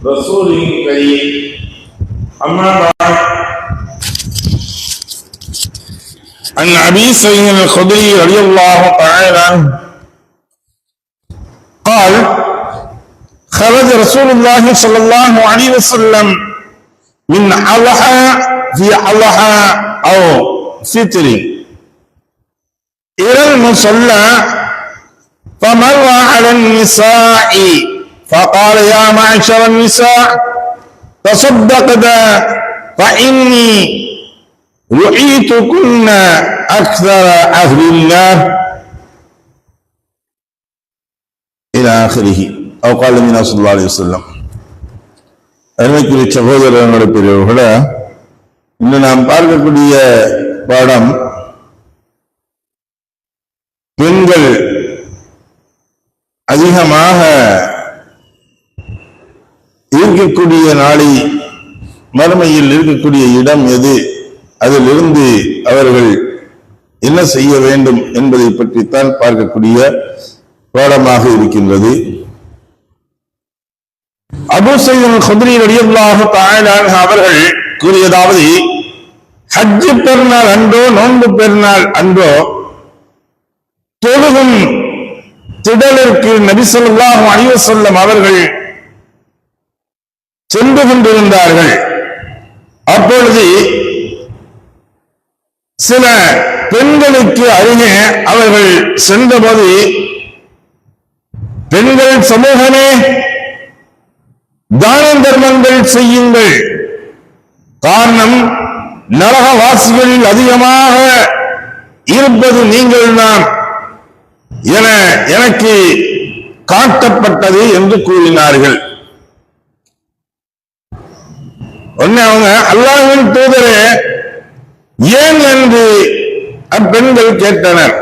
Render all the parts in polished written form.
رسوله الكريم أما بعد عن أبي سعيد الخدري رضي الله تعالى عنه قال خرج رسول الله صلى الله عليه وسلم من أضحى في أضحى أو فطر إلى المصلى فمر على النساء فقال يا معشر النساء تصدقنا فإني رؤيتكن أكثر أهل الله إلى آخره أو قال النبي صلى الله عليه وسلم. அருமைக்குரிய சகோதரர்களுடைய பெரியவர்களே, இன்று நாம் பார்க்கக்கூடிய பாடம் பெண்கள் அதிகமாக இருக்கக்கூடிய நாளை மறுமையில் இருக்கக்கூடிய இடம் எது, அதிலிருந்து அவர்கள் என்ன செய்ய வேண்டும் என்பதை பற்றித்தான் பார்க்கக்கூடிய பாடமாக இருக்கின்றது. அபூ ஸயீத் அல்-குத்ரி ரலியல்லாஹு தஆலா அன்ஹு அவர்கள் கூறியதாவது, ஹஜ் பெருநாள் அன்றோ நோன்பு பெருநாள் அன்றோ தொழுகும் திடலிற்கு நபி ஸல்லல்லாஹு அலைஹி வஸல்லம் அவர்கள் சென்று கொண்டிருந்தார்கள். அப்பொழுது சில பெண்களுக்கு அருகே அவர்கள் சென்றபோது, பெண்கள் சமூகமே தான தர்மங்கள் செய்யுங்கள், காரணம் நரகவாசிகளில் அதிகமாக இருப்பது நீங்கள் தான் என எனக்கு காட்டப்பட்டது என்று கூறினார்கள். உடனே அவங்க, அல்லாஹ்வின் தூதரே ஏன் என்று அப்பெண்கள் கேட்டனர்.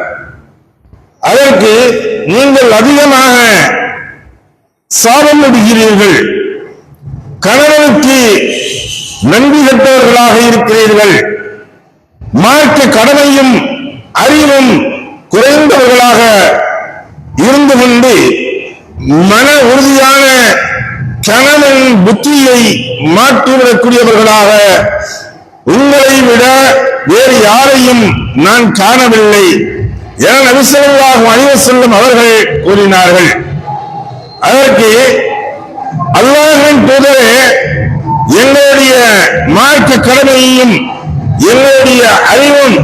அதற்கு, நீங்கள் அதிகமாக சாபமிடுகிறீர்கள், கணவனுக்கு நன்றி கெட்டவர்களாக இருக்கிறீர்கள், மார்க்க கடமையும் அறிவும் குறைந்தவர்களாக இருந்து கொண்டு மன உறுதியான கணவன் புத்தியை மாற்றிவிடக்கூடியவர்களாக உங்களை விட வேறு யாரையும் நான் காணவில்லை என நபி ஸல்லல்லாஹு அலைஹி வஸல்லம் அவர்கள் கூறினார்கள். அதற்கு, அல்லாஹ்வின் தூதரே, எங்களுடைய மார்க்க கடமையையும் எங்களுடைய அறிவும்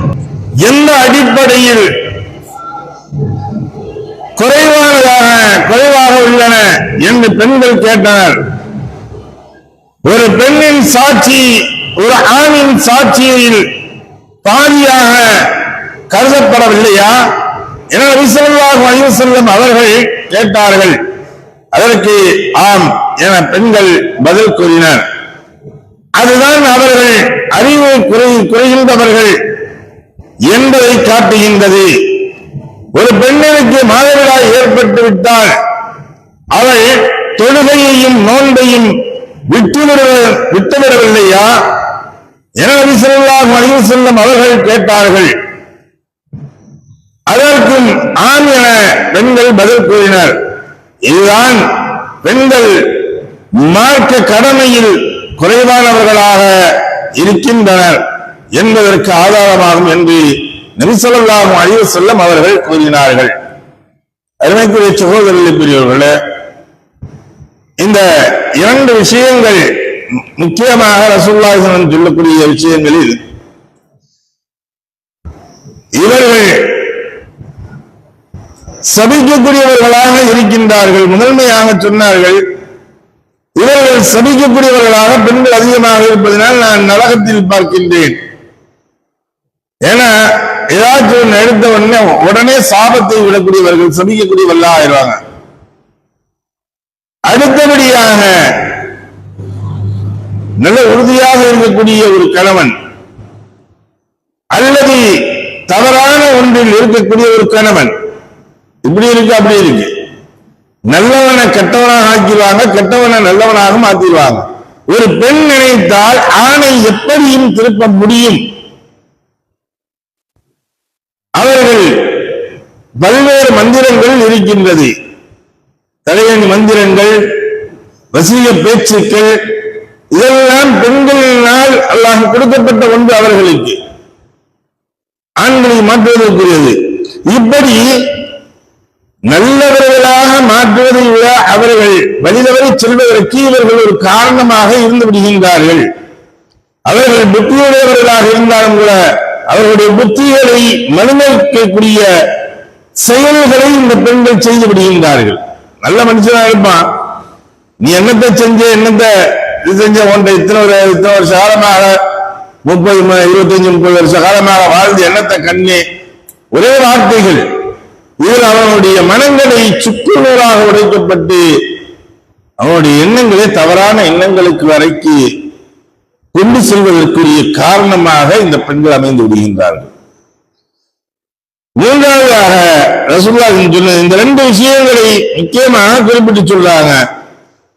எந்த அடிப்படையில் குறைவாக உள்ளன என்று பெண்கள் கேட்டனர். ஒரு பெண்ணின் சாட்சி ஒரு ஆணின் சாட்சியில் பாதியாக கருதப்படவில்லையா என நபி ஸல்லல்லாஹு அலைஹி வஸல்லம் அவர்கள் கேட்டார்கள். அதற்கு ஆம் என பெண்கள் பதில் கூறினர். அதுதான் அவர்கள் அறிவு குறைகின்றவர்கள் என்பதை காட்டுகின்றது. ஒரு பெண்ணிற்கு மாதவிடாய் ஏற்பட்டு விட்டால் அவள் தொழுகையையும் நோன்பையும் விட்டுவிடவில்லையா என நபி ஸல்லல்லாஹு அலைஹி வஸல்லம் அவர்கள் கேட்டார்கள். அதற்கும் ஆம் என பெண்கள் பதில் கூறினர். இதுதான் பெண்கள் மார்க்க கடமையில் குறைவானவர்களாக இருக்கின்றனர் என்பதற்கு ஆதாரமாகும் என்று நபி ஸல்லல்லாஹு அலைஹி வஸல்லம் அவர்கள் கூறினார்கள். அருமைக்குரிய சகோதரர்களே, பெரியவர்களே, இந்த இரண்டு விஷயங்கள் முக்கியமாக ரசூலுல்லாஹி ஸல்லல்லாஹு அலைஹி வஸல்லம் சொல்லக்கூடிய விஷயங்களில் இவர்கள் சபிக்கக்கூடியவர்களாக இருக்கின்றார்கள். முதன்மையாக சொன்னார்கள், இவர்கள் சபிக்கக்கூடியவர்களாக பெண்கள் அதிகமாக இருப்பதனால் நான் நரகத்தில் பார்க்கின்றேன். ஏன்னா ஏதாச்சும் எடுத்த உடனே சாபத்தை விடக்கூடியவர்கள் சபிக்கக்கூடியவர்களாக ஆயிடுவாங்க. அடுத்தபடியாக நல்ல உறுதியாக இருக்கக்கூடிய ஒரு கணவன் அல்லது தவறான ஒன்றில் இருக்கக்கூடிய ஒரு கணவன், இப்படி இருக்கு அப்படி இருக்கு, நல்லவனை கெட்டவனாக ஆக்கிடுவாங்க, கெட்டவனை நல்லவனாக மாத்திடுவாங்க. ஒரு பெண் நினைத்தால் ஆணை எப்படியும் திருப்ப முடியும். அவர்கள் பல்வேறு மந்திரங்கள் இருக்கின்றது. தலையணி மந்திரங்கள், வசீக பேச்சுக்கள், இதெல்லாம் பெண்களினால் அல்லாஹ் கொடுக்கப்பட்ட ஒன்று அவர்களுக்கு, ஆண்களை மாற்றுவதற்குரியது. இப்படி நல்லவர்களாக மாற்றுவதை விட அவர்கள் வழிதவரை செல்வதற்கு இவர்கள் ஒரு காரணமாக இருந்து விடுகின்றார்கள். அவர்கள் புத்தியுடையவர்களாக இருந்தாலும் கூட அவர்களுடைய புத்திகளை மனுமளிக்கக்கூடிய செயல்களை இந்த பெண்கள் செய்து விடுகின்றார்கள். நல்ல மனுஷனா இருப்பான், நீ என்னத்தை செஞ்ச, என்னத்தை இது செஞ்ச, ஒன்றை இத்தனை வருஷ காலமாக 25-30 வருஷ காலமாக வாழ்ந்து என்னத்தை கண்ணே, ஒரே வார்த்தைகள். இதில் அவனுடைய மனங்களை சுக்குநூறாக உடைக்கப்பட்டு அவனுடைய எண்ணங்களை தவறான எண்ணங்களுக்கு வரைக்கு கொண்டு செல்வதற்குரிய காரணமாக இந்த பெண்கள் அமைந்து விடுகின்றார்கள். மூன்றாவதாக ரசூலுல்லாஹ் சொன்ன இந்த 2 விஷயங்களை முக்கியமாக குறிப்பிட்டு சொல்றாங்க.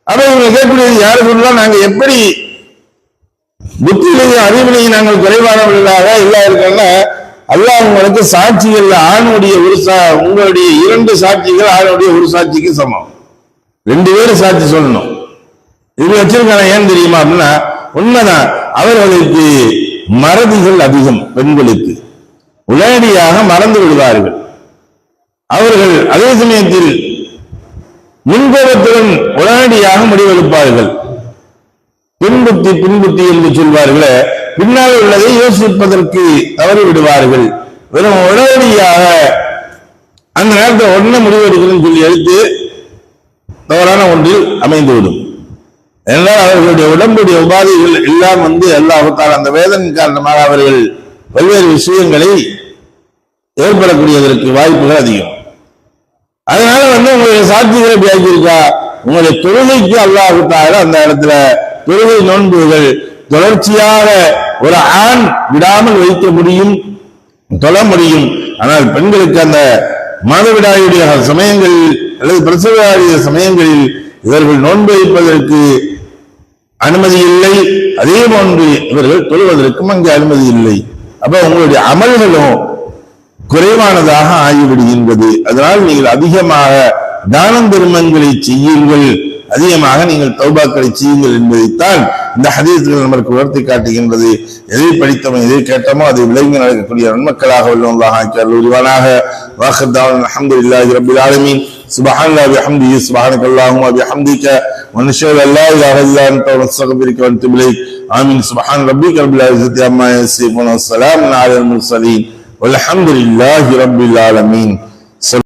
அப்ப இவங்க கேட்கக்கூடியது யாரு சொல்லலாம், நாங்க எப்படி புத்தியிலேயே அறிவிலேயே நாங்கள் குறைவானவர்களாக இல்லா இருக்கோம்னா, அல்லாஹ் உங்களுக்கு சாட்சிகள் ஆணுடைய உங்களுடைய 2 சாட்சிகள் ஆணுடைய 1 சாட்சிக்கு சமம். 2 பேரும் சாட்சி சொல்லணும். இது வச்சிருக்காங்க. ஏன் தெரியுமா அப்படின்னா, உண்மைதான், அவர்களுக்கு மறதிகள் அதிகம். பெண்களுக்கு உடனடியாக மறந்து விடுவார்கள். அவர்கள் அதே சமயத்தில் முன்கோபத்துடன் உடனடியாக முடிவெடுப்பார்கள். பின்புத்தி என்று சொல்வார்களே, பின்னால் உள்ளதை யோசிப்பதற்கு தவறி விடுவார்கள். வெறும் உடனடியாக அந்த நேரத்தை உடனே முடிவெடுக்கணும்னு சொல்லி எடுத்து தவறான ஒன்றில் அமைந்துவிடும். என்றால் அவர்களுடைய உடம்புடைய உபாதைகள் எல்லாம் அல்லாஹ் தஆலா அந்த வேதனையின் காரணமாக அவர்கள் பல்வேறு விஷயங்களை ஏற்படக்கூடியதற்கு வாய்ப்புகள் அதிகம். அதனால உங்களுடைய சாட்சிகளை எப்படி ஆக்கியிருக்கா, உங்களுடைய தொழுகைக்கு அல்லாஹ் தஆலா அந்த இடத்துல தொழுகை நோன்புகள் தொடர்ச்சியாக ஒரு ஆண் விடாமல் வைக்க முடியும், தொழ முடியும். ஆனால் பெண்களுக்கு அந்த மாதவிடாயுடைய சமயங்களில் அல்லது பிரசவ சமயங்களில் இவர்கள் நோன்பு வைப்பதற்கு அனுமதி இல்லை. அதே போன்று இவர்கள் தொழுவதற்கும் அங்கே அனுமதி இல்லை. அப்ப உங்களுடைய அமல்களும் குறைவானதாக ஆகிவிடுகின்றது. அதனால் நீங்கள் அதிகமாக தானம் தர்மங்களை செய்யுங்கள், அதிகமாக நீங்கள் தௌபாக்களை செய்யுங்கள் என்பதைத்தான் இந்த ஹதீஸ்கள் நமக்கு உணர்த்தி காட்டுகின்றது. எதை படித்தோமோ எதை கேட்டோமோ அதை விளங்கி நடக்கக்கூடிய நன்மக்களாக உள்ளவர்களாக ஆக்கி அருள்வானாக. வாஹிர் அல்ஹம்துலில்லாஹி ரப்பில் ஆலமீன். சுப்ஹானல்லாஹி வபிஹம்திஹி சுப்ஹானக்கல்லாஹும்ம வபிஹம்திக வநஷ்ஹது அல்லா இலாஹா இல்லா அன்த வனஸ்தக்ஃபிருக வனதுபு இலைக். ஆமீன். சுப்ஹான ரப்பிக ரப்பில் இஸ்ஸத்தி அம்மா யசிஃபூன் வ ஸலாமுன் அலல் முர்ஸலீன் வல்ஹம்துலில்லாஹி ரப்பில் ஆலமீன்.